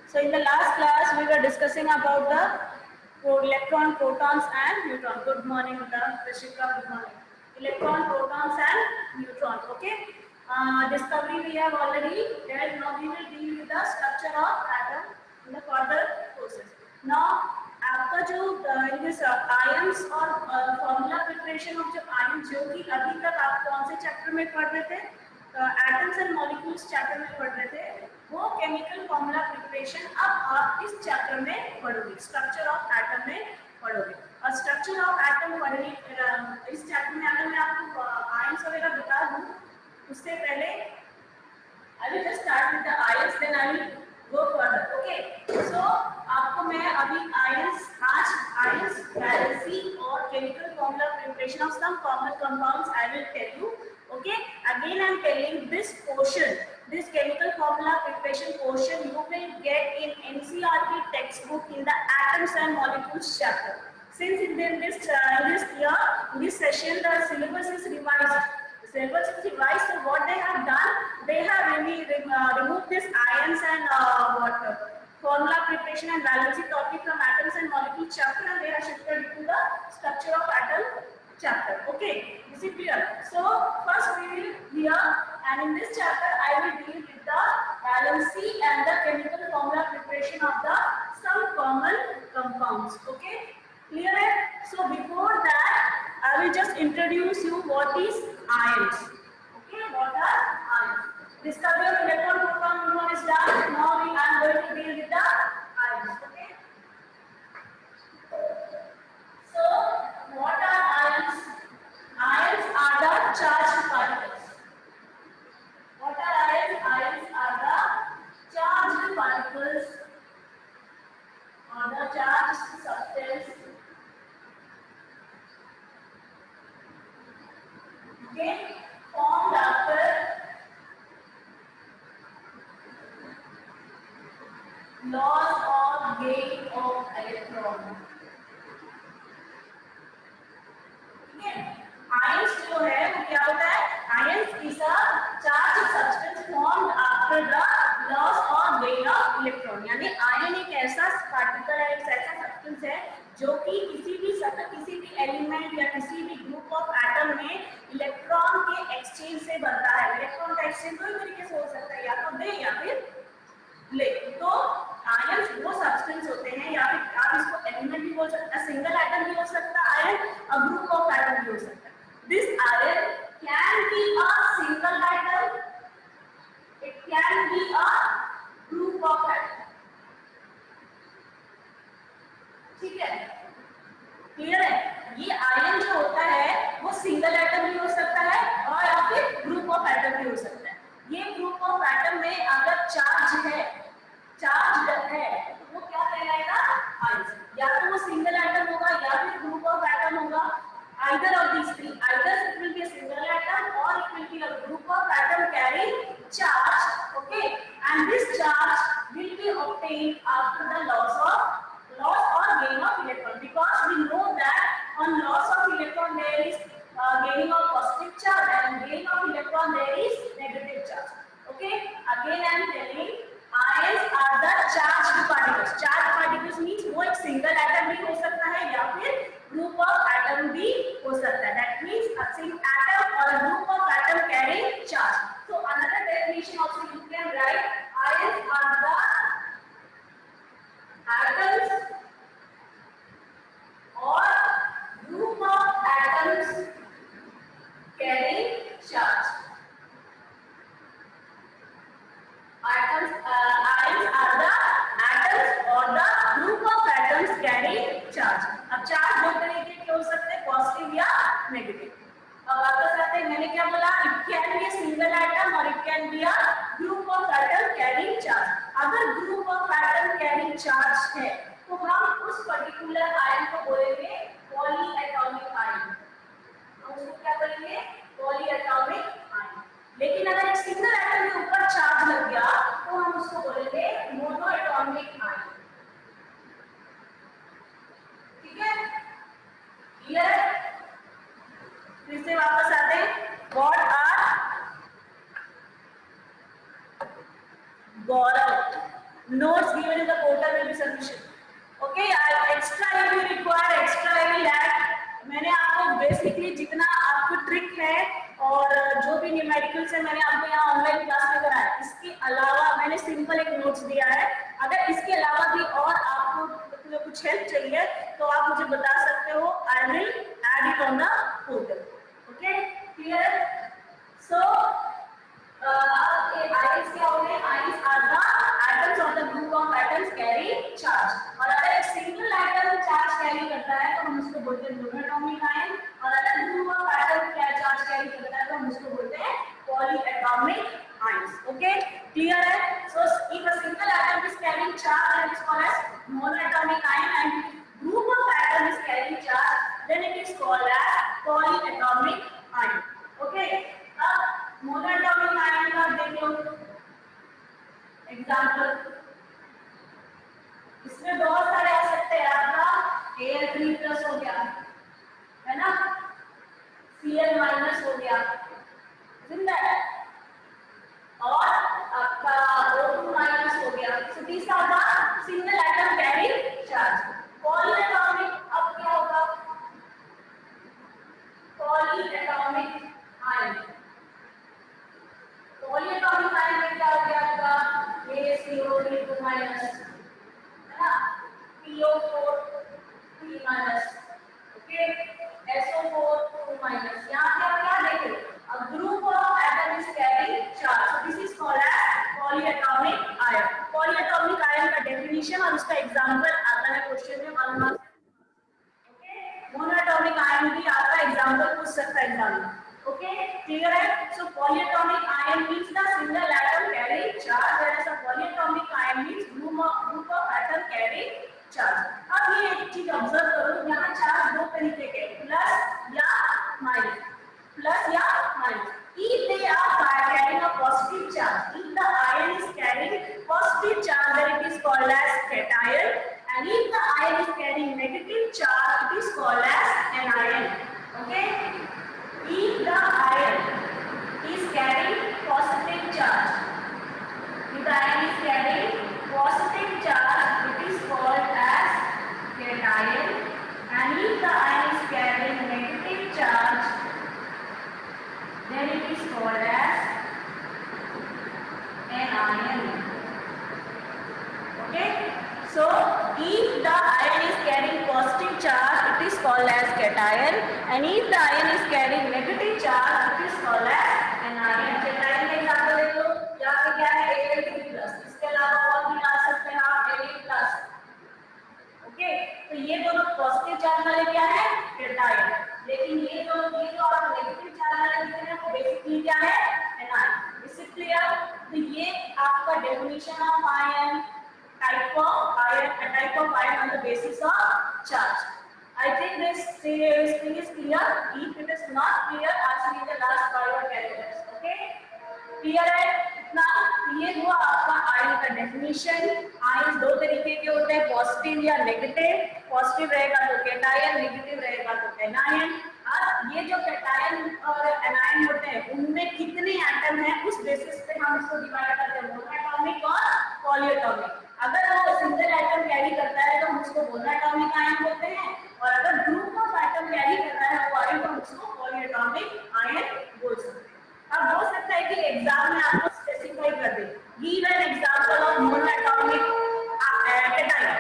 So in the last class, we were discussing about the electron, protons, and neutron. Good morning, Rishika. Good morning. Electron, protons, and neutron. Okay. Discovery we have already dealt. Now we will deal with the structure of atom in the further process. Now आपका जो this ions और formula preparation of जो ions जो कि अभी तक आप कौन से चैप्टर में पढ़ रहे थे? एटम्स एंड मॉलिक्यूल्स चैप्टर में पढ़ रहे थे, वो केमिकल फॉर्मूला प्रिपरेशन अब आप इस चैप्टर में पढ़ोगे, स्ट्रक्चर ऑफ एटम में पढ़ोगे। और स्ट्रक्चर ऑफ एटम पढ़ने इस चैप्टर में अगर मैं आपको आयंस वगैरह बता दूं, उससे पहले I will just start with the ions, then I will go further. Okay, so आपको मैं अभी आज आयंस वैलेंसी और chemical formula preparation of some common compounds I will tell you. Okay, again I am telling this portion, this chemical formula preparation portion you will get in NCERT textbook in the atoms and molecules chapter. Since in this year, in this session the syllabus is revised. The syllabus is revised, so what they have done, they have removed this ions and formula preparation and valency topic from atoms and molecules chapter, and they have shifted it to the structure of atom chapter. Okay, is it clear? So first we will here, and in this chapter I will deal with the valency and the chemical formula preparation of the some common compounds. Okay, clear है? So before that I will just introduce you what is ions. Okay, what are ions? Discovery of electron, proton, neutron is done. Now I am going to deal with the ions. Okay, so what are ions? Ions are the charged particles. What are ions? Ions are the charged particles or the charged substance. Okay, formed after loss or gain of electron. Ions जो है वो क्या होता है? Ions is a charge substance formed after the loss और gain of electron. यानी ion एक ऐसा पार्टिकल है, एक ऐसा सब्सटेंस है जो कि किसी भी एलिमेंट या किसी भी ग्रुप ऑफ एटम में इलेक्ट्रॉन के एक्सचेंज से बनता है। इलेक्ट्रॉन का एक्सचेंज दो तरीके से हो सकता है, या तो दे या फिर ले। तो आयंस वो सब्सटेंस होते हैं, या फिर आप इसको एलिमेंट भी बोल सकते हैं, सिंगल एटम भी हो सकता है आयन, और ग्रुप ऑफ एटम भी हो सकता है। This ion can be a single atom, it can be a group of atom. ठीक है, क्लियर है? ये आयन जो होता है वो सिंगल एटम भी हो सकता है और या फिर ग्रुप ऑफ एटम भी हो सकता है। ये ग्रुप ऑफ एटम में अगर चार्ज है तो वो क्या कहलाएगा? आयन। या तो वो सिंगल एटम होगा या फिर ग्रुप ऑफ एटम होगा। Either of these three, either it will be a single atom or it will be a group of atom carrying charge. Okay, and this charge will be obtained after the loss or gain of electron, because we know that on loss of electron there is gaining of positive charge, and gain of electron there is negative charge. Okay, again I am telling, ions are the charged particles. Charged particles means वो एक single atom भी हो सकता है या फिर group of atom भी हो सकता है। That means a single atom or a group of atom carrying charge. So another definition also you can write, ions are the atoms or group of atoms carrying charge. Ions are the atoms or the group of atoms carrying charge. अब charge दो तरीके के हो सकते हैं, positive या negative. अब वापस आते हैं, मैंने क्या बोला? It can be a single atom और it can be a group of atom carrying charge. अगर group of atom carrying charge है तो हम उस पर्टिकुलर आयन को बोलेंगे पॉली एटॉमिक आयन। हम उसको क्या बोलेंगे? Poly atomic ion. लेकिन अगर एक सिंगल एटम के ऊपर चार्ज लग गया तो हम उसको बोलेंगे मोनो एटॉमिक आयन। ठीक है, क्लियर? फिर से वापस आते हैं, what are? Gaurav, Notes given in the portal will be sufficient. Okay, extra if you require extra I will add. मैंने आपको बेसिकली जितना आपको ट्रिक है और जो भी न्यूमेरिकल्स है मैंने आपको यहाँ ऑनलाइन क्लास में कराया, इसके अलावा मैंने सिंपल एक नोट्स दिया है। अगर इसके अलावा भी और आपको कुछ हेल्प चाहिए तो आप मुझे बता सकते हो, I will add it on the portal. Okay, clear? So ions क्या होते हैं? ions are the atoms of the group of atoms carry charge। और अगर एक सिंगल एटम चार्ज कैरी करता है तो हम उसको बोलते हैं मोनोएटॉमिक आयन, और अगर group of atom charge carry करता है तो हम उसको बोलते हैं पॉलीएटॉमिक आयंस। ओके, क्लियर है? So if a single atom is carrying charge then it is called as monoatomic ion, and if group of atom is carrying charge then it is called as polyatomic ion। Okay, अब monoatomic ion का देख लो example. इसमें बहुत सारे आ सकते हैं, आपका Al3+ हो गया है ना, Cl- हो गया, जिंदा है, और आपका O2- हो गया। So this are the single atom carrying charge. Polyatomic अब क्या होगा? पॉलीएटॉमिक आयन, पॉलीएटॉमिक आयन में क्या हो गया आपका? ACO3 है ना, PO4 3-, ओके, SO4 2-। यहाँ पे आप क्या देखें? A group of atom is carrying charge, so this is called as polyatomic ion। polyatomic ion का डेफिनेशन और उसका एग्जांपल आता है क्वेश्चन में 1 मार्क्स। मोनोएटॉमिक आयन भी आपका एग्जांपल पूछ सकता है एग्जाम में। ओके, क्लियर है? So polyatomic ion means the single atom carrying charge, whereas a polyatomic ion means group of atom carrying charge। अब ये एक चीज ऑब्जर्व करो, यहाँ चार्ज दो तरीके के, प्लस या माइनस, प्लस या minus. If they are carrying a positive charge, if the ion is carrying positive charge, then it is called as cation, and if the ion is carrying negative charge, it is called as anion। Okay, if the ion is carrying positive charge, if the ion is carrying positive charge, it is called as cation, and if the ion is carrying negative charge, then it is called as anion। Okay, so if the ion is carrying positive charge, it is called as cation, and if the ion is carrying negative charge, it is called as anion। cation का example ले लो, यहाँ पे क्या है? Al3+, इसके अलावा और भी आ सकते हैं आप Na+। ओके, तो ये दोनों पॉजिटिव चार्ज वाले क्या है? cation, लेकिन ये जो आप नेगेटिव चार्ज वाले दिख रहे हैं वो बेसिकली क्या है? anion। Is it clear? तो ये आपका definition of ion, type of ion on the basis of charge। I think this thing is clear। If it is not clear, ask me in the last 5 or 10 minutes। Okay, clear है इतना? ये हुआ आपका ion का definition. Ion दो तरीके के होते हैं, पॉजिटिव या नेगेटिव। पॉजिटिव रहेगा तो कैटायन, नेगेटिव रहेगा तो एनायन। अब ये जो कैटायन और एनायन होते हैं उनमें कितने एटम हैं उस बेसिस पे हम इसको डिवाइड करते हैं, मोनोएटॉमिक और पॉलीएटॉमिक। अगर वो सिंगल एटम कैरी करता है तो हम उसको मोनोएटॉमिक आयन बोलते हैं, और अगर ग्रुप ऑफ एटम कैरी करता है वो आयन तो हम उसको पॉलीएटॉमिक आयन बोल सकते हैं। अब हो सकता है कि एग्जाम में आपको स्पेसिफाई कर दे, give an example of monoatomic cation,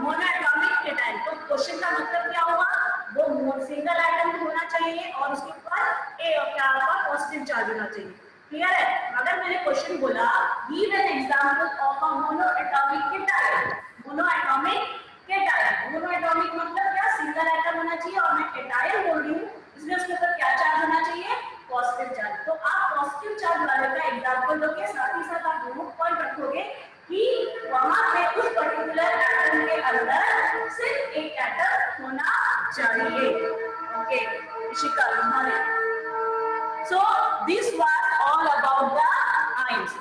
monoatomic cation. तो क्वेश्चन का मतलब क्या हुआ? वो सिंगल एटम होना चाहिए और उसके ऊपर ए और क्या होगा? पॉजिटिव चार्ज होना चाहिए। क्लियर है? अगर मैंने क्वेश्चन बोला give an example of a monoatomic cation, monoatomic cation, monoatomic मतलब क्या? सिंगल एटम होना चाहिए, और मैं कैटायन बोल रही हूँ इसलिए उसके ऊपर क्या चार्ज होना चाहिए? Positive charge. तो आप पॉजिटिव चार्ज वाले का एग्जांपल दोगे, साथ ही साथ आप नोट पॉइंट रखोगे कि वहां पे उस पर्टिकुलर एटम के अंदर सिर्फ एक एटम होना चाहिए। Okay, Ishika, so this was all about the ions।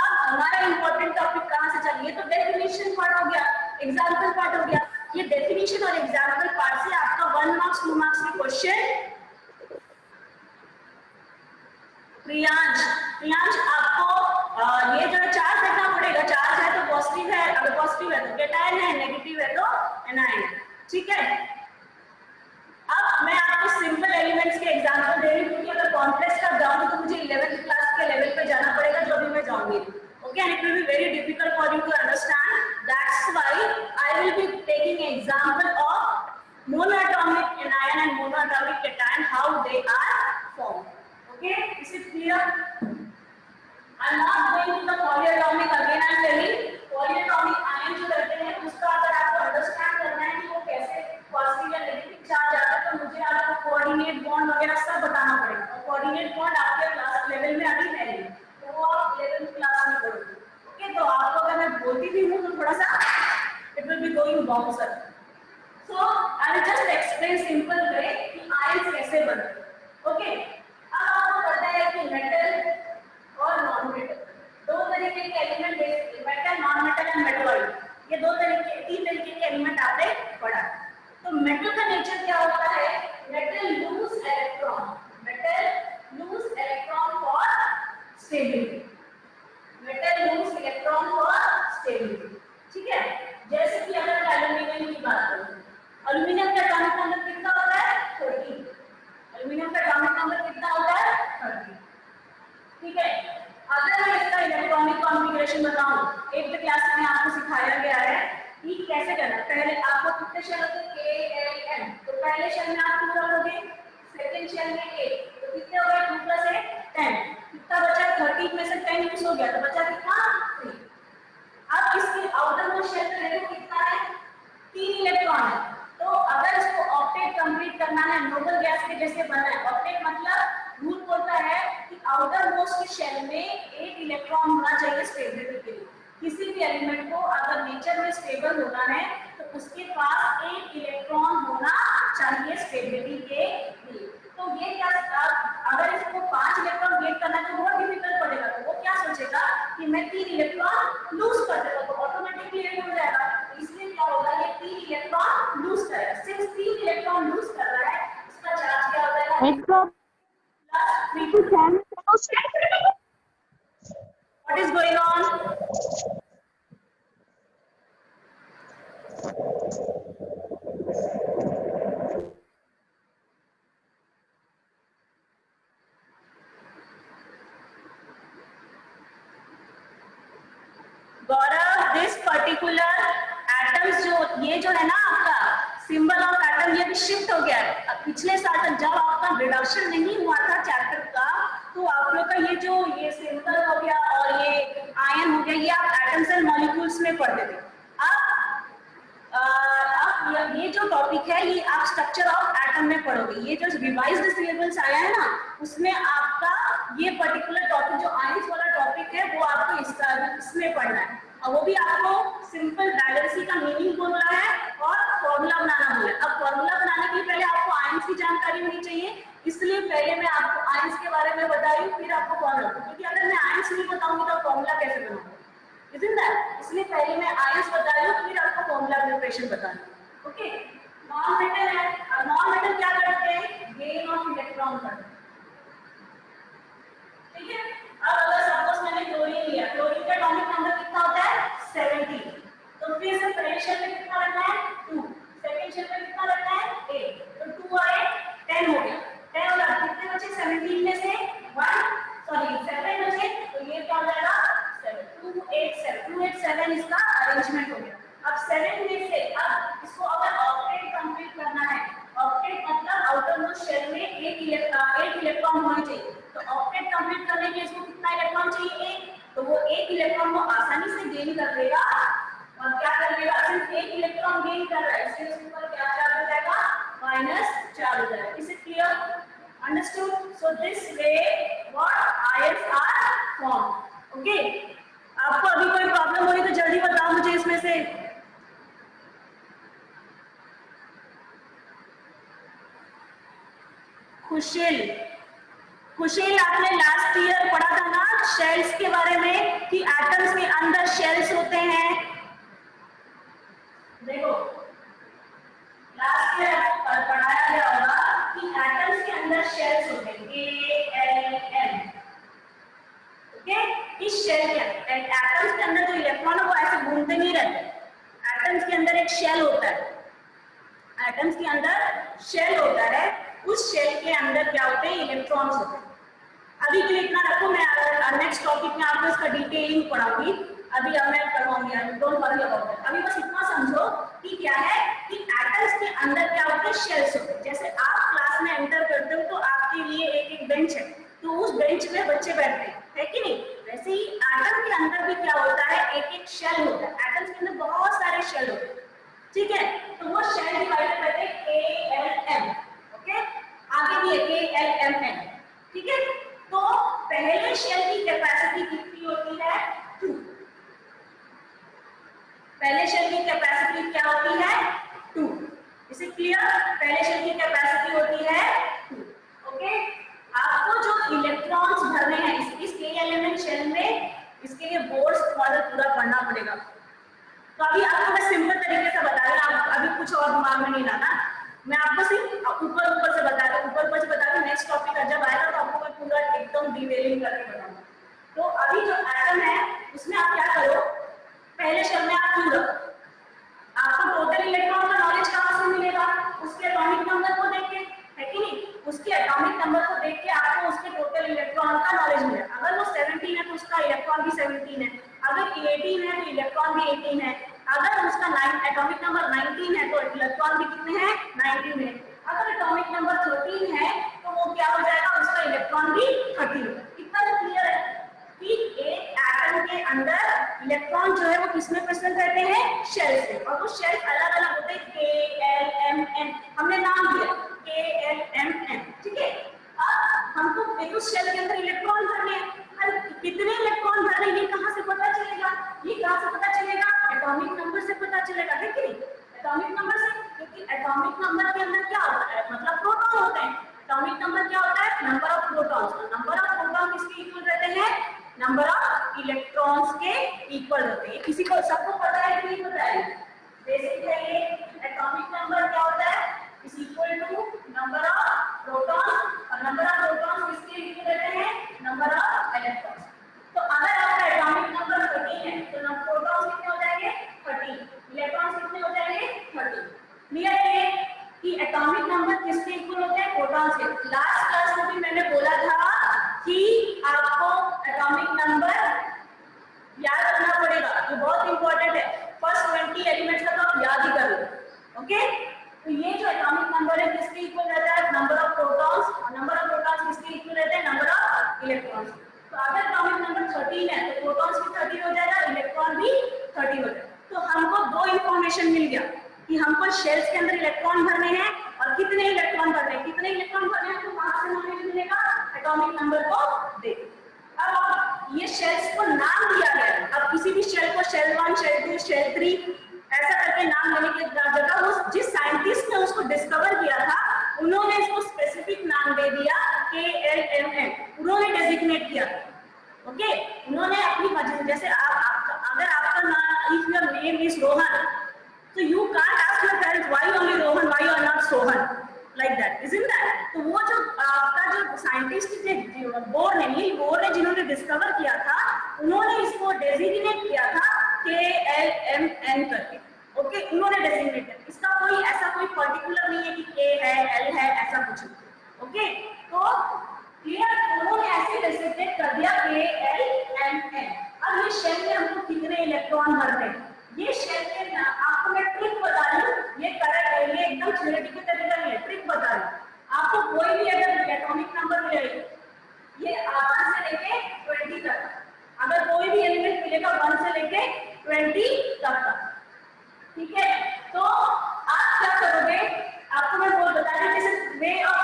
अब हमारा इंपॉर्टेंट टॉपिक कहां से चलिए? तो डेफिनेशन पार्ट हो गया, एग्जांपल पार्ट हो गया। ये डेफिनेशन और एग्जांपल पार्ट से आपका 1 मार्क्स 2 मार्क्स के क्वेश्चन। प्रियांश, आपको ये जो चार्ज देखना पड़ेगा, चार्ज है तो पॉजिटिव है, एनायन, ठीक है। अब मैं आपको सिंपल एलिमेंट्स के एग्जांपल दे रही हूँ, क्योंकि अगर कॉम्प्लेक्स का जाऊँ तो मुझे 11th क्लास के लेवल पे जाना पड़ेगा, जो भी मैं जाऊंगी, okay, and it will be very difficult for you to understand. That's why I will be taking example of monoatomic anion and monoatomic cation, how they are formed, okay, is it clear? I'm not going to the polyatomic again. I'm telling polyatomic ion जो रहते हैं उसका अगर आपको understand करना है कि वो कैसे पॉजिटिव या नेगेटिव चार्ज आता है, तो मुझे आपको कोऑर्डिनेट बॉन्ड वगैरह सब बताना पड़ेगा, और कोऑर्डिनेट बॉन्ड आपके क्लास लेवल में अभी है नहीं, तो वो आप 11th क्लास में पढ़ोगे, ओके। तो आपको अगर मैं बोलती भी हूँ तो थोड़ा सा it will be going bouncer, so I will just explain simple way कि आयंस कैसे बनते हैं, ओके। अब आपको पता है कि मेटल और नॉन मेटल, दो तरीके के element, metal, non metal and metalloid, ये दो तरीके, तीन तरीके के एलिमेंट आपने पढ़ा। तो मेटल का नेचर क्या होता है? Metal loose electron, metal loose electron for stability, metal loose electron for stability, ठीक है। जैसे कि अगर मैं एल्यूमिनियम की बात करूं, एल्यूमिनियम का एटॉमिक नंबर कितना होता है? 13। एल्यूमिनियम का एटॉमिक नंबर कितना होता है? 13, ठीक है। अगर मैं इसका इलेक्ट्रॉनिक कॉन्फ़िगरेशन बताऊं, 8th क्लास में आपको सिखाया गया है कि कैसे करना है। पहले आपको कितने शेल होते हैं? K L M, तो पहले शेल में आप 2 रखोगे, सेकंड शेल में 8, तो कितने हो गए? 2 + 8 10, कितना बचा? 13 में से 10 यूज हो गया, तो बचा कितना? 3। अब इसकी आउटर मोस्ट शेल में देखो कितना है? 3 इलेक्ट्रॉन है। तो अगर इसको ऑक्टेट कंप्लीट करना है, नोबल गैस के जैसे बनना है, ऑक्टेट मतलब रूल बोलता है कि आउटर मोस्ट शेल में 8 इलेक्ट्रॉन होना चाहिए स्टेबिलिटी के लिए। किसी भी एलिमेंट को अगर नेचर में स्टेबल होना है तो उसके पास 8 इलेक्ट्रॉन होना चाहिए स्टेबिलिटी के लिए। तो ये क्या, अगर इसको 5 इलेक्ट्रॉन गेट करना है तो बहुत डिफिकल्ट पड़ेगा, तो वो क्या सोचेगा कि मैं 3 इलेक्ट्रॉन लूज कर देगा, तो ऑटोमेटिकली ये हो जाएगा। इसलिए क्या होगा, ये 3 इलेक्ट्रॉन लूज करेगा। सिंस 3 इलेक्ट्रॉन लूज कर रहा है, इसका चार्ज क्या हो जाएगा? What is going on? Gaurav, this particular atoms ये जो है ना आपका सिंबल ऑफ एटम, ये भी शिफ्ट हो गया है। पिछले साल तक जब आपका रिडक्शन नहीं हुआ था चैप्टर का, तो आप लोग का ये सिंबल हो गया और ये आयन हो गया, ये आप एटम्स एंड मॉलिक्यूल्स में पढ़ते थे। अब ये जो टॉपिक है ये आप स्ट्रक्चर ऑफ एटम में पढ़ोगे। ये जो रिवाइज्ड सिलेबस आया है ना, उसमें आपका ये पर्टिकुलर टॉपिक जो आयंस वाला टॉपिक है वो आपको इसमें पढ़ना है, और वो भी आपको सिंपल वैलेंसी का मीनिंग बोलना है और फॉर्मूला बनाना बोला है। अब फॉर्मूला बनाने के लिए पहले आपको आयंस की जानकारी होनी चाहिए, इसलिए पहले मैं आपको आयंस के बारे में बताई, फिर आपको फॉर्मूला, क्योंकि अगर मैं आयंस नहीं बताऊंगी तो फॉर्मूला कैसे बनाऊंगी, isn't that? इसलिए पहले मैं आयंस बता रही हूँ, फिर आपको फॉर्मूला प्रिपरेशन बता रही हूँ, ओके। नॉन मेटल है, और नॉन मेटल क्या करते हैं? गेन ऑफ इलेक्ट्रॉन करते हैं, ठीक है। अब अगर सपोज मैंने क्लोरीन लिया, क्लोरीन का एटॉमिक नंबर कितना होता है? 17, तो फिर से पहले शेल में कितना रखना है? 2, सेकंड शेल में कितना रखना है? 8, तो 2 और 8 10 हो गया। 10 और कितने बचे? 17 में से 7 बचे, तो ये क्या हो जाएगा? 287 इसका अरेंजमेंट हो गया। अब 7 में से अब इसको अगर ऑक्टेट कंप्लीट करना है, ऑक्टेट मतलब आउटर मोस्ट शेल में 8 इलेक्ट्रॉन होने चाहिए, तो ऑक्टेट कंप्लीट करने के लिए इसको कितना इलेक्ट्रॉन चाहिए? 1, तो वो 1 इलेक्ट्रॉन को आसानी से गेन कर लेगा, और क्या कर लेगा? सिर्फ 1 इलेक्ट्रॉन गेन कर रहा है, इसके ऊपर क्या चार्ज हो जाएगा? -4 हो जाएगा। Is it clear? Understood? So this way what ions are formed, okay. आपको अभी कोई प्रॉब्लम हो रही तो जल्दी बताओ मुझे इसमें से। खुशील, आपने लास्ट ईयर पढ़ा था ना शेल्स के बारे में, कि एटम्स के अंदर शेल्स होते हैं। देखो लास्ट ईयर आपको पढ़ाया गया होगा कि एटम्स के अंदर शेल्स होते हैं, KLM, ओके। इस शेल के एटम्स के अंदर जो इलेक्ट्रॉन है वो ऐसे घूमते नहीं रहते, एटम्स के अंदर एक शेल होता है, एटम्स के अंदर शेल होता है, उस शेल के अंदर क्या होते हैं, इलेक्ट्रॉन्स होते हैं। अभी के लिए इतना रखो, मैं नेक्स्ट टॉपिक में आपको इसका डिटेलिंग पढ़ाऊंगी, अभी अब मैं करवाऊंगी, डोंट वरी अबाउट इट। अभी बस इतना समझो कि क्या है कि एटम्स के अंदर क्या होते हैं, शेल्स होते हैं। जैसे आप क्लास में एंटर करते हो तो आपके लिए एक एक बेंच है, तो उस बेंच पे बच्चे बैठते हैं, है कि नहीं? वैसे ही एटम के अंदर भी क्या होता है, एक एक शेल होता है। एटम्स के अंदर बहुत सारे शेल होते हैं, ठीक है? तो वो शेल डिवाइड करते हैं KLM, ओके? आगे भी है KLMN, ठीक है? तो पहले शेल की कैपेसिटी कितनी होती है, 2। पहले शेल की कैपेसिटी क्या होती है, 2। इसे क्लियर? पहले शेल की कैपेसिटी होती है 2, ओके? आपको जो इलेक्ट्रॉन्स भरने हैं इस KLMN शेल में, इसके लिए बोर्ड्स मॉडल पूरा पढ़ना पड़ेगा। तो अभी आपको मैं सिंपल तरीके से बता रही हूँ, अभी कुछ और दिमाग में नहीं लाना, मैं आपको सिर्फ ऊपर से बता रहा हूँ, ऊपर से बता दूँ। नेक्स्ट टॉपिक जब आएगा तो आपको मैं पूरा एकदम डिटेलिंग करके बताऊंगा। तो अभी जो एटम है उसमें आप क्या करो, पहले शेल में आप 2 रखो। आपको टोटल इलेक्ट्रॉन का नॉलेज कहाँ से मिलेगा, उसके एटॉमिक नंबर को देख के, है कि नहीं? उसके एटॉमिक नंबर को देख के आपको उसके टोटल इलेक्ट्रॉन का नॉलेज मिलेगा। अगर वो 17 है तो उसका इलेक्ट्रॉन भी 17 है, अगर 18 है तो इलेक्ट्रॉन भी 18 है, अगर उसका एटॉमिक नंबर 19 है तो इलेक्ट्रॉन भी कितने हैं, 19 है, अगर एटॉमिक नंबर 13 है तो वो क्या हो जाएगा, उसका इलेक्ट्रॉन भी 13 है। कितना क्लियर है कि एक एटम के अंदर इलेक्ट्रॉन जो है वो किसमें प्रेजेंट रहते हैं, शेल से, और वो शेल अलग अलग होते हैं, KLMN, हमने नाम दिया KLMN, ठीक है? अब हमको एक शेल के अंदर इलेक्ट्रॉन भरने हैं, कितने इलेक्ट्रॉन भरने ये कहाँ से पता चलेगा, ये कहाँ से पता चलेगा, एटॉमिक नंबर से पता चलेगा, है कि नहीं? एटॉमिक नंबर से, क्योंकि एटॉमिक नंबर के अंदर क्या होता है, मतलब प्रोटॉन होते हैं। एटॉमिक नंबर क्या होता है, number of protons. Number of proton किसके इक्वल रहते हैं, नंबर ऑफ इलेक्ट्रॉन्स के इक्वल होते हैं। किसी को सबको पता है कि नहीं पता है, बेसिक है ये। एटॉमिक नंबर क्या होता है, is equal to number of protons, और नंबर ऑफ प्रोटॉन्स किसके इक्वल रहते हैं, नंबर ऑफ इलेक्ट्रॉन्स। तो अगर आपका एटॉमिक नंबर 13 है तो प्रोटॉन्स कितने हो जाएंगे, 13, इलेक्ट्रॉन्स कितने हो जाएंगे, 13। क्लियर है कि एटॉमिक नंबर किसके इक्वल होते हैं, प्रोटॉन्स के। लास्ट क्लास में भी मैंने बोला था कि आपको एटॉमिक नंबर याद रखना पड़ेगा, ये बहुत इंपॉर्टेंट है। फर्स्ट 20 एलिमेंट्स का तो आप याद ही कर लो, ओके? तो ये जो एटॉमिक नंबर है किसके इक्वल रहता है, नंबर ऑफ प्रोटॉन्स, और नंबर ऑफ प्रोटॉन्स किसके इक्वल रहते हैं, नंबर ऑफ इलेक्ट्रॉन्स। तो अगर एटॉमिक नंबर 13 है तो प्रोटॉन्स भी 13 हो जाएगा, इलेक्ट्रॉन भी 13 हो जाएगा। तो हमको दो इंफॉर्मेशन मिल गया कि हमको शेल्स के अंदर इलेक्ट्रॉन भरने हैं और कितने इलेक्ट्रॉन भरने हैं, कितने इलेक्ट्रॉन भरने हैं तो वहां से नॉलेज मिलेगा, एटॉमिक नंबर को देख। अब ये शेल्स को नाम दिया गया, अब किसी भी शेल को शेल 1, शेल 2, शेल 3 ऐसा करके नाम देने की जगह वो जिस साइंटिस्ट ने उसको डिस्कवर किया था उन्होंने इसको स्पेसिफिक नाम दे दिया KLMN, उन्होंने डेजिग्नेट किया, ओके? उन्होंने अपनी मर्जी, जैसे अगर आपका नाम, if your name is Rohan, so you can't ask your parents why only Rohan, why you are not Sohan, like that, isn't that? तो वो जो आपका जो साइंटिस्ट जो बोर ने जिन्होंने डिस्कवर किया था उन्होंने इसको डेजिग्नेट किया था KLMN करके, ओके? उन्होंने डेजिग्नेट किया, इसका कोई ऐसा कोई पर्टिकुलर नहीं है कि K है, L है, ऐसा कुछ, ओके? तो क्लियर, उन्होंने ऐसे डेजिग्नेट कर दिया KLMN। अब ये शेल में हमको कितने इलेक्ट्रॉन भरते हैं, ये शेल के आपको मैं ट्रिक बता रही हूँ, ये करेक्ट है, ये एकदम थ्योरेटिकल तरीका नहीं है, ट्रिक बता रही हूँ आपको। कोई भी अगर एटॉमिक नंबर मिलेगा, ये 1 से लेके 20 तक, अगर कोई भी एलिमेंट मिलेगा 1 से लेके 20 तक, ठीक है? तो आप क्या करोगे, आपको मैं बोल बता रही हूँ, this is way of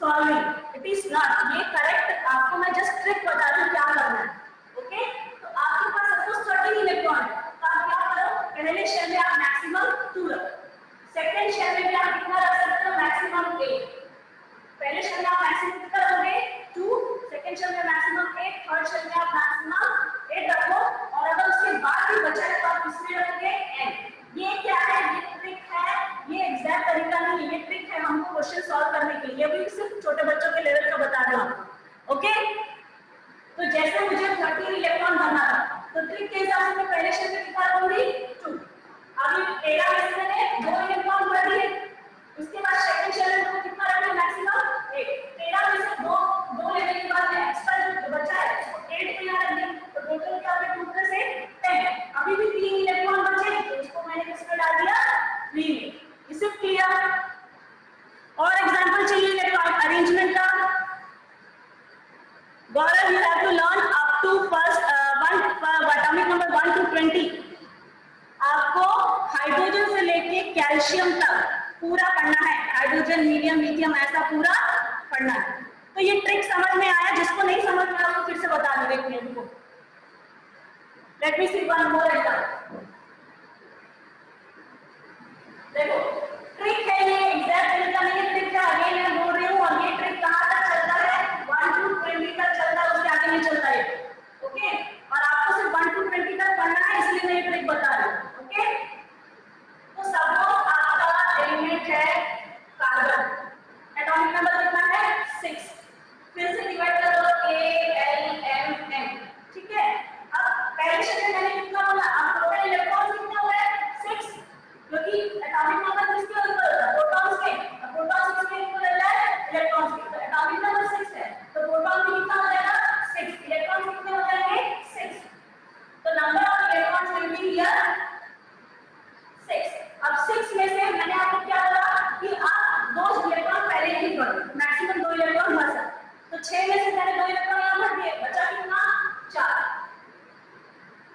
solving, it is not ये करेक्ट, आपको मैं जस्ट ट्रिक बता रही हूँ क्या करना है, ओके? तो आपके पास सपोज 13 इलेक्ट्रॉन है, तो आप क्या करो, पहले शेल में आप मैक्सिमम 2 रखो, सेकंड शेल में भी आप कितना रख सकते हो, मैक्सिमम 8। पहले शेल में आप मैक्सिमम कितना रखोगे, 2, सेकंड शेल में मैक्सिमम 8, थर्ड शेल में आप मैक्सिमम 8 रखो, और अगर उसके बाद भी बचा है तो आप किसमें रखोगे, n। ये क्या है, ये ट्रिक है, ये एग्जैक्ट तरीका नहीं है, ये ट्रिक है हमको क्वेश्चन सॉल्व करने के लिए, अभी सिर्फ छोटे बच्चों के लेवल का बता रहा हूँ, ओके? तो जैसे मुझे 13 इलेक्ट्रॉन भरना था तो ट्रिक के हिसाब से मैं पहले शेल में कितना रखूंगी, 2। अभी 13 में से मैंने 2 इलेक्ट्रॉन भर दिए, कैल्शियम तक पूरा पढ़ना है, हाइड्रोजन, हीलियम, लिथियम ऐसा पूरा पढ़ना है। तो ये ट्रिक समझ में आया? जिसको नहीं समझ में आया वो फिर से बता दो एक मिनट को। लेट मी सी वन मोर एग्जांपल। देखो ट्रिक है ये, एग्जैक्ट तरीका नहीं है, ट्रिक है। अगेन मैं बोल रही हूँ, और ये ट्रिक कहाँ तक चलता है? 1 to 20 तक चलता है, उसके आगे नहीं चलता है। ओके, और आपको सिर्फ 1 to 20 तक पढ़ना है, इसलिए मैं ये ट्रिक बता रही हूँ। ओके, तो सपोज आपका एलिमेंट है कार्बन, एटॉमिक नंबर कितना है? 6। फिर से डिवाइड कर दो ALMN, ठीक है। अब पहले शब्द मैंने कितना बोला? अब टोटल इलेक्ट्रॉन कितने हुए? 6, क्योंकि एटॉमिक नंबर किसके इक्वल होता है? प्रोटॉन्स के। अब प्रोटॉन किसके इक्वल होता है? इलेक्ट्रॉन्स के। तो एटॉमिक नंबर 6 है, तो प्रोटॉन भी कितना हो जाएगा? 6। इलेक्ट्रॉन कितने हो जाएंगे? 6। तो number of electrons will be here 6। अब 6 में से मैंने आपको क्या बोला कि आप 2 इलेक्ट्रॉन पहले ही भर दो, मैक्सिमम 2 इलेक्ट्रॉन भर सकते। तो 6 में से मैंने 2 इलेक्ट्रॉन यहां भर दिए, बचा कितना? 4।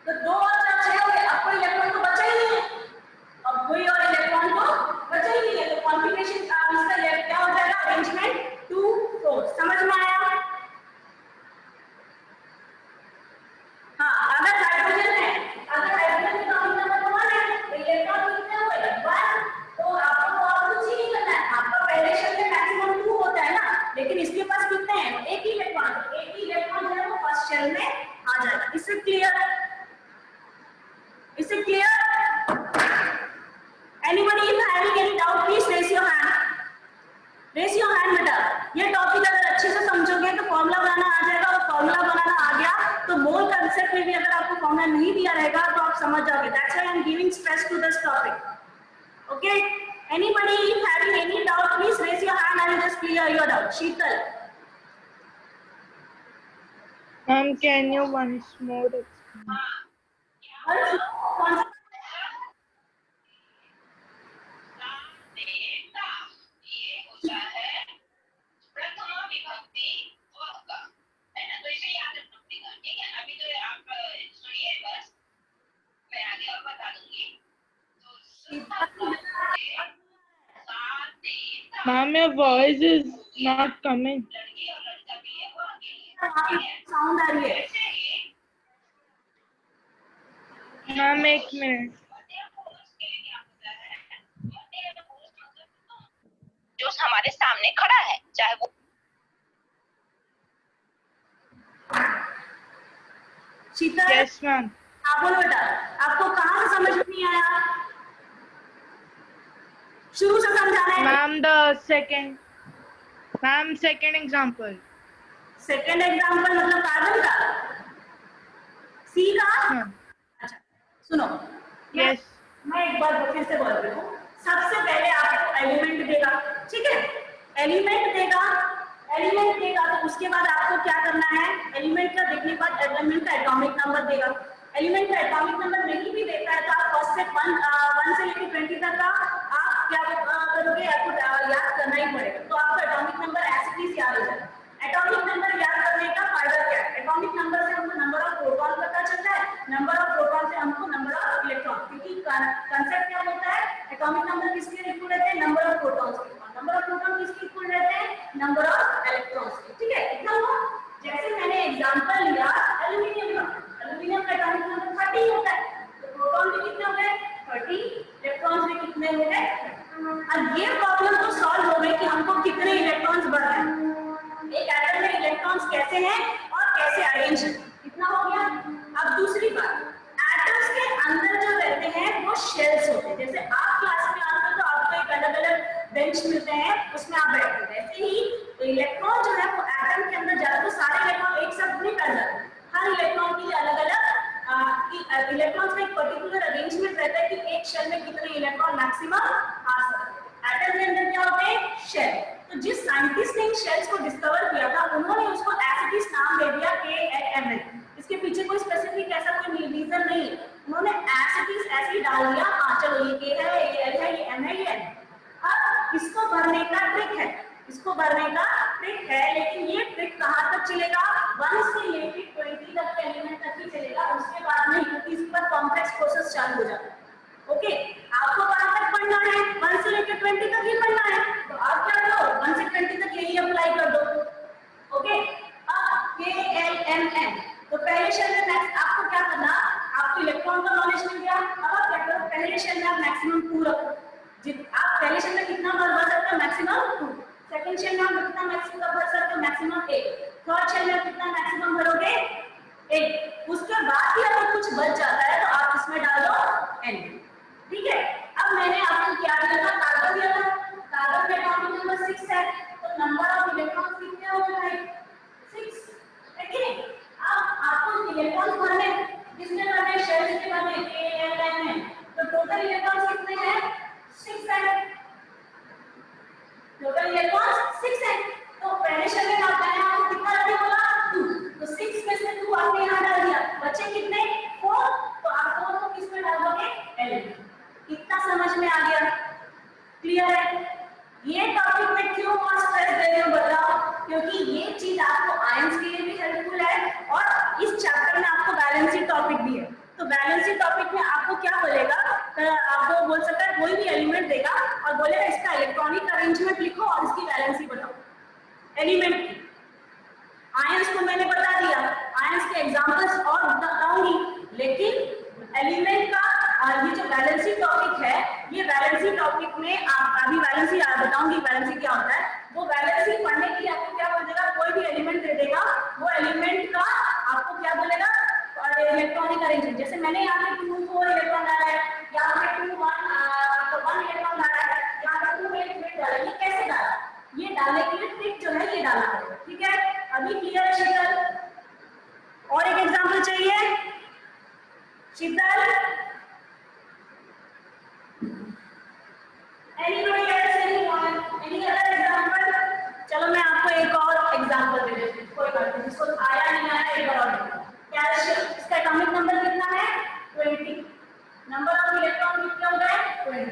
तो 2 और 4 6 हो गए। अब कोई इलेक्ट्रॉन तो बचा ही नहीं है, अब कोई और इलेक्ट्रॉन तो बचा ही नहीं है। तो कॉन्फ़िगरेशन इसका क्या हो जाएगा? अरेंजमेंट 2 4। समझ में आया? हाँ, अगर हाइड्रोजन है, अगर हाइड्रोजन का नंबर 1 है तो इलेक्ट्रॉन कितने हुए? 1। तो आपको और कुछ ही नहीं करना है, आपका पहले शेल में मैक्सिमम 2 होता है ना, लेकिन इसके पास कितने हैं? एक ही इलेक्ट्रॉन। तो एक ही इलेक्ट्रॉन जो है वो फर्स्ट शेल में आ जाएगा। इससे क्लियर? इससे clear? Anybody if having any doubt please raise your hand. Raise your hand बेटा। ये टॉपिक अगर अच्छे से समझोगे तो फॉर्मूला बनाना आ जाएगा, और फॉर्मूला बनाना आ गया तो मोल कांसेप्ट में भी अगर आपको फॉर्मूला नहीं दिया रहेगा तो आप समझ जाओगे। That's why I am giving stress to this topic. Okay, anybody if having any doubt please raise your hand, I will just clear your doubt. Sheetal. Ma'am, can you once more explain? Ma'am, your voice is not coming. Sound आ रही है? Ma'am एक minute. जो हमारे सामने खड़ा है, चाहे वो शीतल। Yes ma'am. आप बोलो बेटा, आपको कहाँ से समझ में नहीं आया? शुरू से समझाना है। Ma'am the second, ma'am second example. Second example मतलब कार्बन का, सी का। अच्छा सुनो, यस मैं एक बार फिर से बोल रही हूँ। सबसे पहले आपको एलिमेंट देगा, ठीक है? एलिमेंट देगा, एलिमेंट देगा तो उसके बाद आपको क्या करना है? एलिमेंट का देखने के बाद एलिमेंट का एटॉमिक नंबर देगा। एलिमेंट का एटॉमिक नंबर नहीं भी देता है तो आप फर्स्ट से 1 से लेकर 20 तक का आप क्या करोगे? आपको याद करना ही पड़ेगा। तो आपका एटॉमिक नंबर ऐसे ही याद हो जाएगा। एटॉमिक नंबर याद करने का फायदा क्या है? एटॉमिक नंबर से हमको नंबर ऑफ प्रोटॉन पता चलता है, नंबर ऑफ प्रोटॉन से हमको नंबर ऑफ इलेक्ट्रॉन, क्योंकि कांसेप्ट क्या होता है? एटॉमिक नंबर किसके इक्वल रहते हैं? नंबर ऑफ प्रोटॉन्स के। नंबर ऑफ प्रोटॉन किसके इक्वल रहते हैं? नंबर ऑफ इलेक्ट्रॉन्स के। ठीक है, इतना हुआ। जैसे मैंने एग्जांपल लिया एल्यूमिनियम का, एल्यूमिनियम का एटॉमिक नंबर 30 होता है, तो प्रोटॉन भी कितने हो गए? 30, इलेक्ट्रॉन्स भी कितने हो गए? अब ये प्रॉब्लम तो सॉल्व हो गई कि हमको कितने इलेक्ट्रॉन्स बढ़ रहे हैं, एक एटम में इलेक्ट्रॉन्स कैसे हैं और कैसे अरेंज हैं, इतना हो गया। अब दूसरी बात, एटम्स के अंदर जो रहते हैं वो शेल्स होते हैं। जैसे आप क्लास में आते हो तो आपको एक अलग अलग बेंच मिलते हैं, उसमें आप बैठते हैं। ऐसे ही इलेक्ट्रॉन जो है वो एटम के अंदर जाते, तो सारे इलेक्ट्रॉन एक साथ नहीं फैल जाते, हर इलेक्ट्रॉन के लिए अलग अलग इलेक्ट्रॉन्स का एक पर्टिकुलर अरेंजमेंट रहता है कि एक शेल में कितने इलेक्ट्रॉन मैक्सिमम आ सकते हैं। एटम के अंदर क्या होते हैं? शेल। तो जिस साइंटिस्ट ने इन शेल्स को डिस्कवर किया था उन्होंने उसको एसिडिस नाम दे दिया KAML। इसके पीछे कोई स्पेसिफिक ऐसा कोई रीजन नहीं है, उन्होंने एसिडिस ऐसे ही डाल दिया। हाँ चलो ये K है, ये L है, ये M है, ये N है। अब इसको भरने का ट्रिक है, इसको भरने का ट्रिक है, लेकिन ये ट्रिक कहाँ तक चलेगा? 1 से लेकर 20 तक के एलिमेंट तक ही चलेगा, उसके बाद नहीं, क्योंकि इस पर कॉम्प्लेक्स प्रोसेस चालू हो जाता है। ओके, आपको कहाँ तक पढ़ना है? से लेकर 20 तक ही पढ़ना है, तो आप क्या करो 1 से 20 तक यही अप्लाई कर दो। ओके, अब KLMN, तो पहले शेल में आपको क्या करना, आपको इलेक्ट्रॉन का नॉलेज मिल गया। अब आप क्या करो, पहले शेल में आप मैक्सिमम 2 रखो। आप पहले शेल में कितना भर सकते हो, मैक्सिमम 2। सेकंड शेल में आप कितना मैक्सिमम भर सकते हो, मैक्सिमम 8। थर्ड शेल में कितना मैक्सिमम भरोगे, 8। उसके बाद ही अगर कुछ बच जाता है तो आप इसमें डाल दो N। ठीक है, अब मैंने आपको क्या दिया था, कार्बन दिया था। कार्बन में एटॉमिक नंबर 6 है, तो नंबर ऑफ इलेक्ट्रॉन कितने हो गए, 6 है कि नहीं। अब आपको इलेक्ट्रॉन भरने किसने भरने, शेल से भरने, KLM में, तो टोटल इलेक्ट्रॉन कितने हैं, 6 है। टोटल इलेक्ट्रॉन 6 है, तो पहले शेल में मैंने आपको कितना रखने बोला, 2, तो 6 में से 2 आपने यहाँ डाल दिया, बचे कितने, 4, तो आप 4 को किस में डाल दोगे, L। कितना समझ में आ गया, क्लियर है। ये टॉपिक में क्यों स्ट्रेस दे रही हूँ बताओ, क्योंकि ये चीज आपको आयंस के लिए भी हेल्पफुल है और इस चैप्टर में आपको वैलेंसी टॉपिक भी है। तो वैलेंसी टॉपिक में आपको क्या बोलेगा, आपको बोल सकता है कोई भी एलिमेंट देगा और बोलेगा इसका इलेक्ट्रॉनिक अरेंजमेंट लिखो और इसकी वैलेंसी बताओ एलिमेंट की। आयंस को मैंने बता दिया, आयंस के एग्जांपल्स और बताऊंगी, लेकिन एलिमेंट का ये जो वैलेंसी टॉपिक है, ये वैलेंसी टॉपिक में आप अभी वैलेंसी बताऊंगी वैलेंसी क्या होता है। वो वैलेंसी पढ़ने के लिए आपको क्या बोलेगा, कोई भी एलिमेंट दे देगा, वो एलिमेंट का आपको क्या बोलेगा, इलेक्ट्रॉनिक अरेंजमेंट। जैसे मैंने यहाँ पे 2 4 इलेक्ट्रॉन डाला है, यहाँ पे 2 1 इलेक्ट्रॉन डाला है, यहाँ पे 2 इलेक्ट्रॉन डाला है, ये कैसे डाला, ये डालने के लिए ट्रिक जो है ये डालना पड़ेगा। ठीक है, अभी क्लियर है शीतल। और एक एग्जांपल चाहिए शीतल, anybody else, anyone, any other example? चलो मैं आपको एक और एग्जांपल दे देती हूँ, कोई बात नहीं, जिसको आया नहीं आया एक और कैल्शियम, इसका एटॉमिक नंबर कितना है, 20। नंबर ऑफ इलेक्ट्रॉन कितने हो गए, 20।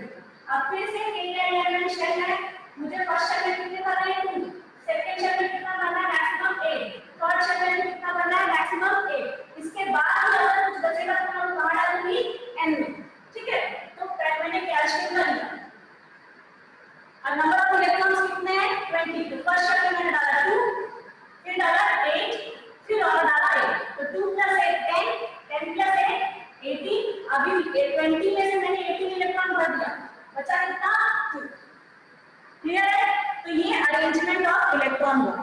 अब फिर से KLMN शेल है, मुझे फर्स्ट शेल में कितने भरना है, 2। सेकंड शेल में कितना भरना है, मैक्सिमम 8। थर्ड शेल में कितना भरना है, मैक्सिमम 8। इसके बाद अगर कुछ बचेगा तो मैं कहां डालूंगी, N में। ठीक है, तो मैंने कैल्शियम का लिया। अब नंबर ऑफ इलेक्ट्रॉन्स कितने हैं, 20। तो फर्स्ट शेल में मैंने डाला 2, फिर डाला 8, फिर और डाला 8, तो 2 + 8 10, 10 + 8 18। अभी 20 में से मैंने 18 इलेक्ट्रॉन भर दिया, बचा कितना, 2। क्लियर है, तो ये अरेंजमेंट ऑफ इलेक्ट्रॉन हुआ।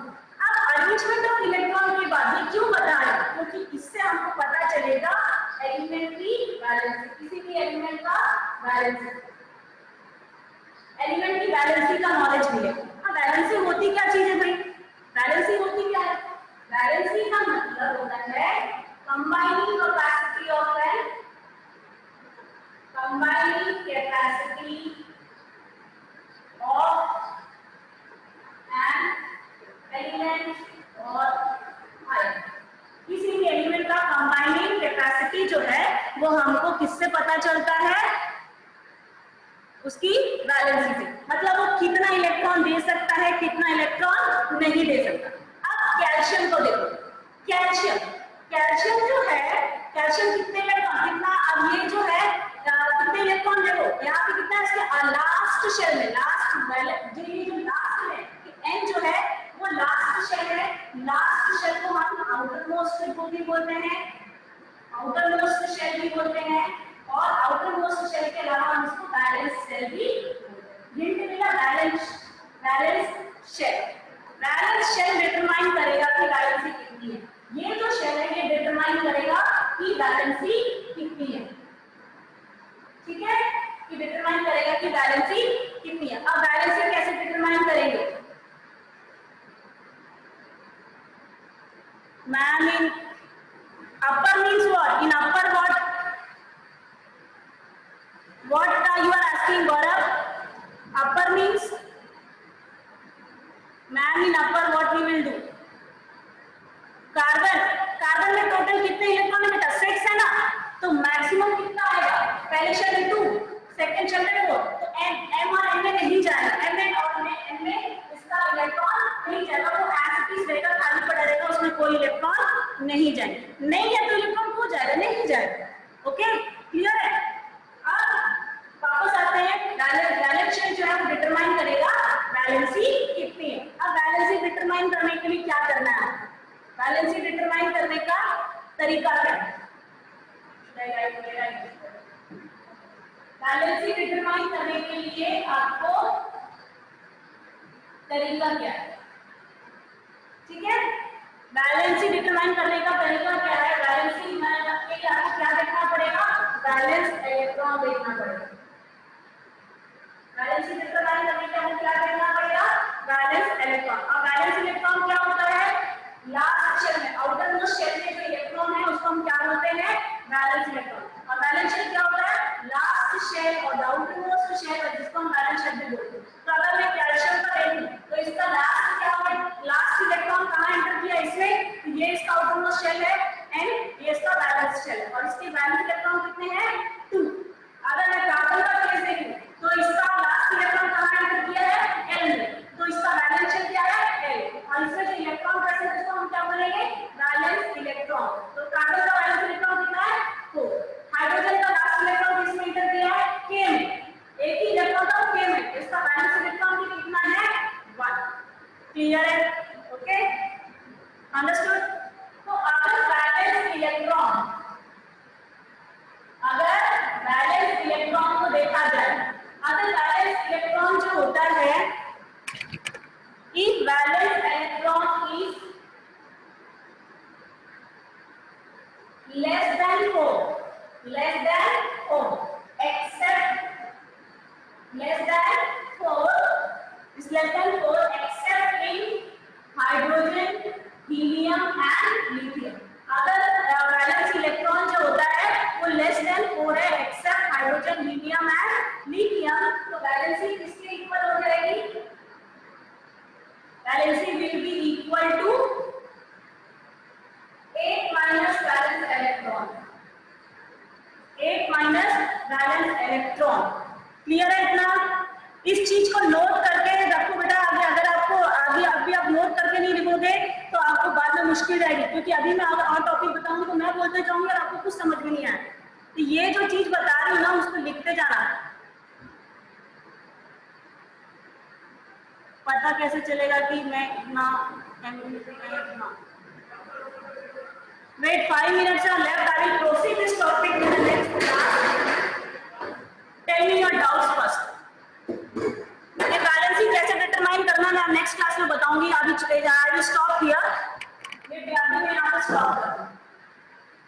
अब अरेंजमेंट ऑफ इलेक्ट्रॉन के बाद ये क्यों बता रहा है, क्योंकि इससे हमको पता चलेगा एलिमेंट की वैलेंसी, किसी भी एलिमेंट का वैलेंसी, एलिमेंट की वैलेंसी का नॉलेज मिलेगा। हाँ, वैलेंसी होती क्या चीज है भाई, वैलेंसी होती क्या है, वैलेंसी का मतलब होता है combining capacity of an, combining capacity of an element और आयन। किसी भी एलिमेंट का कंबाइनिंग कैपेसिटी जो है वो हमको किससे पता चलता है, उसकी वैलेंसी से, मतलब वो कितना इलेक्ट्रॉन दे सकता है, कितना इलेक्ट्रॉन नहीं दे सकता। अब कैल्शियम को देखो, कैल्शियम जो है, कैल्शियम कितने इलेक्ट्रॉन, कितना, अब ये जो है कितने इलेक्ट्रॉन देखो, यहाँ पे कितना है इसके लास्ट शेल में, लास्ट है, N जो है वो लास्ट शेल है। लास्ट शेल को हम आउटर मोस्ट को भी बोलते हैं, आउटर मोस्ट शेल भी बोलते हैं, और आउटर मोस्ट शेल के अलावा हम इसको बैलेंस शेल भी, हिंट मिला, बैलेंस शेल डिटरमाइन करेगा कि वैलेंसी कितनी है। ये जो शेल है ये डिटरमाइन करेगा कि वैलेंसी कितनी है। ठीक है, कि डिटरमाइन करेगा कि वैलेंसी कितनी है। अब वैलेंसी कैसे डिटरमाइन करेंगे, ma'am in upper means what, in upper what you are asking Gaurav, upper means, ma'am in upper what we will do, carbon में टोटल कितने इलेक्ट्रॉन है बेटा, 6 है ना, तो मैक्सिमम कितना आएगा, पहले शेल में 2, सेकंड शेल में 4, तो M और N में नहीं जाएगा, M और N में इसका इलेक्ट्रॉन नहीं जाएगा, वो एसिड रहेगा, खाली पड़ा रहेगा, उसमें कोई इलेक्ट्रॉन नहीं जाएगा, नहीं है तो इलेक्ट्रॉन हो जाएगा, नहीं जाएगा। ओके, क्लियर है। अब वापस आते हैं, वैलेंस शेल जो है वैलेंसी डिटरमाइन करने के लिए आपको तरीका क्या है? ठीक है, वैलेंसी डिटरमाइन करने का तरीका क्या है? वैलेंसी के लिए आपको क्या देखना पड़ेगा? वैलेंस इलेक्ट्रॉन देखना पड़ेगा। वैलेंसी डिटरमाइन करने के लिए आपको क्या देखना पड़ेगा? Valence electron. अब वैलेंस इलेक्ट्रॉन क्या होता है? लास्ट शेल में, आउटर मोस्ट शेल में जो इलेक्ट्रॉन है उसको हम क्या बोलते हैं? Valence electron. और वैलेंस शेल क्या होता है? लास्ट शेल और आउटर मोस्ट शेल जिसको हम वैलेंस शेल भी बोलते हैं। तो अगर मैं कैल्शियम का देखूं तो इसका लास्ट क्या होगा? लास्ट इलेक्ट्रॉन कहां एंटर किया इसमें? तो ये इसका आउटर मोस्ट शेल है एंड ये इसका वैलेंस शेल है और इसके वैलेंस इलेक्ट्रॉन कितने हैं? 2। अगर मैं कार्बन का केस देखूं तो इसका लास्ट इलेक्ट्रॉन कहां एंटर किया है? एल में, तो इसका वैलेंस शेल क्या है? एल। और इसमें जो इलेक्ट्रॉन प्रेजेंट है उसको हम क्या बोलेंगे? Valence electron. तो कार्बन का वैलेंस इलेक्ट्रॉन कितना है? 4। हाइड्रोजन का लास्ट इलेक्ट्रॉन किसमें एंटर किया है? के में, एक ही इलेक्ट्रॉन था के में, इसका वैलेंस इलेक्ट्रॉन भी कितना है? 1। क्लियर है? Okay, understood. तो अगर वैलेंस इलेक्ट्रॉन को देखा जाए, अगर वैलेंस इलेक्ट्रॉन जो होता है, if valence electron is less than 4 except except in hydrogen, helium and lithium। अगर वैलेंस इलेक्ट्रॉन जो होता है वो लेस देन 4 है except hydrogen, helium and lithium, तो वैलेंसी किसके इक्वल हो जाएगी? Valency will be equal to 8 minus valence electron, 8 minus valence electron. Clear है इतना? इस चीज को नोट करके रखो बेटा, आगे अगर आपको आगे अभी आप नोट करके नहीं लिखोगे तो आपको बाद में मुश्किल रहेगी, क्योंकि अभी मैं अगर और टॉपिक बताऊंगी तो मैं बोलते जाऊंगी और आपको कुछ समझ में नहीं आएगा। तो ये जो चीज बता रही हूँ ना उसको लिखते जाना। पता कैसे चलेगा कि मैं इतना wait 5 minutes are left. I will proceed this topic in the next class. Tell me your doubts first. ये वैलेंसी कैसे डिटरमाइन करना मैं नेक्स्ट क्लास में बताऊंगी। अभी आई विल स्टॉप हियर, ये अभी मैं यहाँ पे स्टॉप कर दूँ।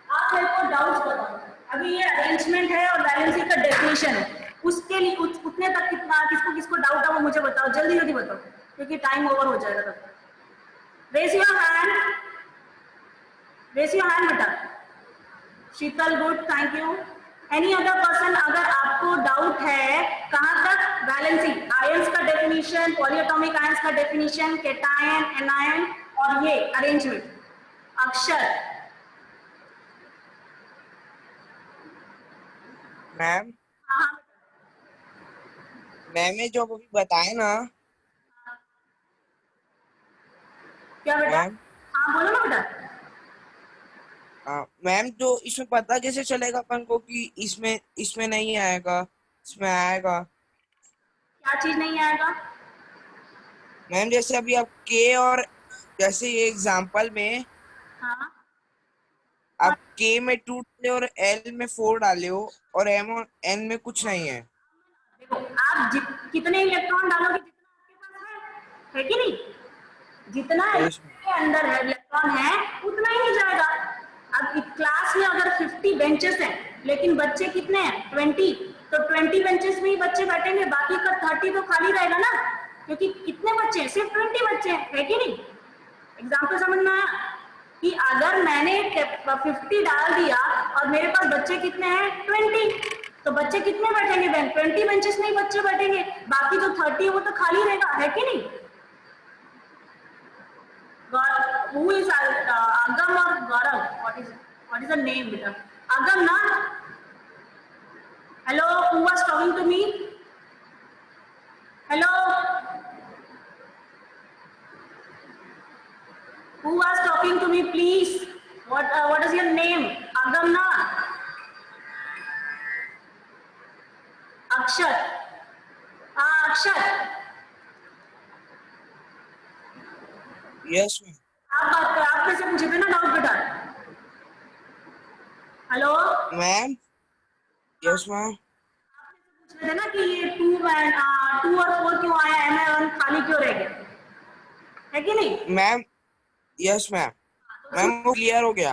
आप मेरे को डाउट्स बताओ। अभी ये अरेंजमेंट है और वैलेंसी का डेफिनेशन है, उसके लिए उतने तक कितना किसको किसको डाउट है वो मुझे बताओ, जल्दी जल्दी बताओ क्योंकि टाइम ओवर हो जाएगा तब तक। Raise your hand, raise your hand बेटा। Sheetal good, thank you. Any other person? अगर आपको डाउट है कहां तक? वैलेंसी, आयंस का डेफिनेशन, पॉलीएटॉमिक आयंस का डेफिनेशन, कैटायन, एनायन और ये अरेंजमेंट। अक्षर? मैम, हाँ मैम ने जो अभी बताया ना क्या बेटा? मैम, हाँ बोलो ना बेटा। मैम जो इसमें पता कैसे चलेगा अपन को कि इसमें इसमें नहीं आएगा, इसमें आएगा? क्या चीज नहीं आएगा? मैम जैसे अभी आप के और जैसे ये एग्जांपल में हाँ आप के में 2 डाले और एल में 4 डाले हो और एम और एन में कुछ नहीं है। देखो, आप कितने इलेक्ट्रॉन डालोगे जितना आपके पास है कि नहीं? जितना यस के अंदर है इलेक्ट्रॉन है उतना ही जाएगा। अब क्लास में अगर 50 बेंचेस हैं लेकिन बच्चे कितने हैं? 20, तो 20 बेंचेस में ही बच्चे बैठेंगे, बाकी का 30 तो खाली रहेगा ना, क्योंकि कितने बच्चे हैं? सिर्फ 20 बच्चे हैं, है कि नहीं? एग्जाम्पल समझ में आया कि अगर मैंने 50 डाल दिया और मेरे पास बच्चे कितने हैं? 20, तो बच्चे कितने बैठेंगे बहन? 20 बेंचेस में ही बच्चे बैठेंगे, बाकी जो 30 है वो तो खाली रहेगा, है कि नहीं? Who is Agam or Gaurav? What is the name, beta? Agam, na? Hello, who was talking to me? Hello? Who was talking to me, please? What is your name? Agam, na? Akshar. Akshar. Yes ma'am. आप बात कर, आप कैसे पूछे थे ना doubt बेटा? Hello ma'am, yes ma'am. पूछ रहे थे ना कि ये 2 और 4 क्यों आया, M1 खाली क्यों रह गया, है कि नहीं? मैम यस मैम, मैम वो क्लियर हो गया।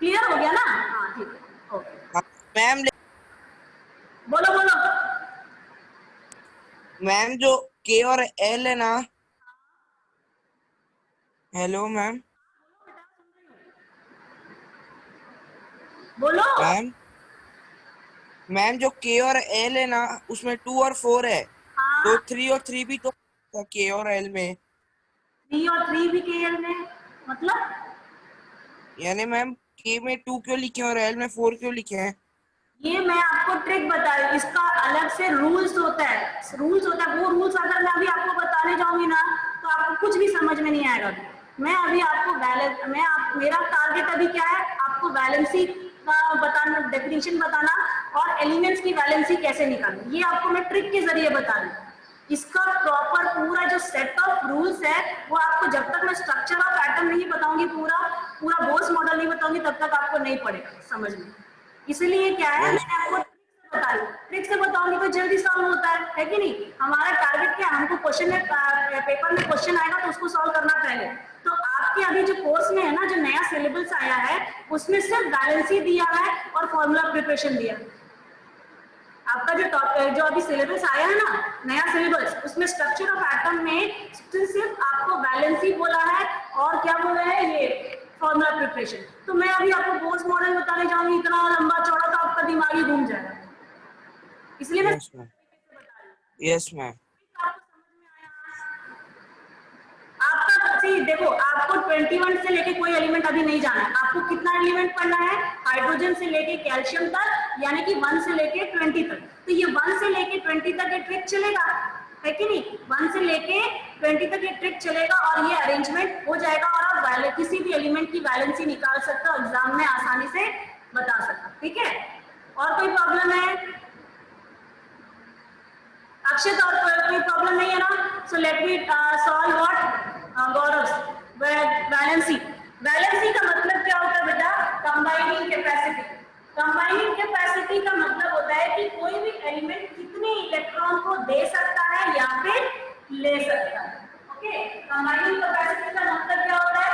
क्लियर हो गया ना? हाँ ठीक है, ओके। हाँ, मैम बोलो बोलो। मैम जो के और एल है ना, हेलो मैम, बोलो। मैम मैम जो के और एल है ना, उसमें 2 और 4 है, तो हाँ, 3 और 3 भी तो के और एल में, 3 और 3 भी KL में, मतलब यानी मैम के में 2 क्यों लिखे और एल में 4 क्यों लिखे हैं? ये मैं आपको ट्रिक बता रही हूँ, इसका अलग से रूल्स होता है, रूल्स होता है। वो रूल्स अगर मैं अभी आपको बताने जाऊंगी ना तो आपको कुछ भी समझ में नहीं आएगा। मैं अभी आपको मेरा टारगेट अभी क्या है, आपको वैलेंसी का बताना, डेफिनेशन बताना और एलिमेंट्स की वैलेंसी कैसे निकालनी, ये आपको मैं ट्रिक के जरिए बता रही हूँ। इसका प्रॉपर पूरा जो सेट ऑफ रूल्स है वो आपको जब तक मैं स्ट्रक्चर ऑफ एटम नहीं बताऊंगी, पूरा पूरा बोस मॉडल नहीं बताऊंगी, तब तक आपको नहीं पड़ेगा समझ में। इसलिए क्या है, यस मैंने आपको ट्रिक से बताऊंगी तो जल्दी सॉल्व होता है कि नहीं? हमारा टारगेट क्या है, हमको क्वेश्चन में पेपर में क्वेश्चन आएगा तो उसको सॉल्व करना पहले। तो आपके अभी जो कोर्स में है ना, जो नया सिलेबस आया है उसमें सिर्फ बैलेंसी दिया है और फॉर्मूला प्रिपरेशन दिया है। आपका जो अभी सिलेबस आया है ना, नया सिलेबस, उसमें स्ट्रक्चर ऑफ एटम में सिर्फ आपको बैलेंसी बोला है और क्या बोला है, ये फॉर्मूला प्रिपरेशन। तो मैं अभी आपको बोस मॉडल बताने जाऊंगी, इतना लंबा चौड़ा तो आपका दिमाग ही घूम जाएगा, इसलिए मैं यस मैम, यस मैम, आपको समझ में आया। आपका सी देखो, आपको 21 से लेके कोई एलिमेंट अभी नहीं जाना है। आपको कितना एलिमेंट पढ़ना है, हाइड्रोजन से लेके कैल्शियम तक, यानी कि 1 से लेके 20 तक। तो ये 1 से लेके 20 तक ये ट्रिक चलेगा, है कि नहीं? 1 से लेके 20 तक ये ट्रिक चलेगा और ये अरेंजमेंट हो जाएगा और आप किसी भी एलिमेंट की वैलेंसी निकाल सकते हो, एग्जाम में आसानी से बता सकते हो, ठीक है? और कोई प्रॉब्लम है अक्षत, और कोई प्रॉब्लम नहीं है ना? So let me solve what Gaurav, valency. Valency का मतलब क्या होता है बेटा? Combining capacity. कंबाइनिंग कैपेसिटी का मतलब होता है कि कोई भी एलिमेंट कितने इलेक्ट्रॉन को दे सकता है या फिर ले सकता है। ओके, कंबाइनिंग कैपेसिटी का मतलब क्या होता है?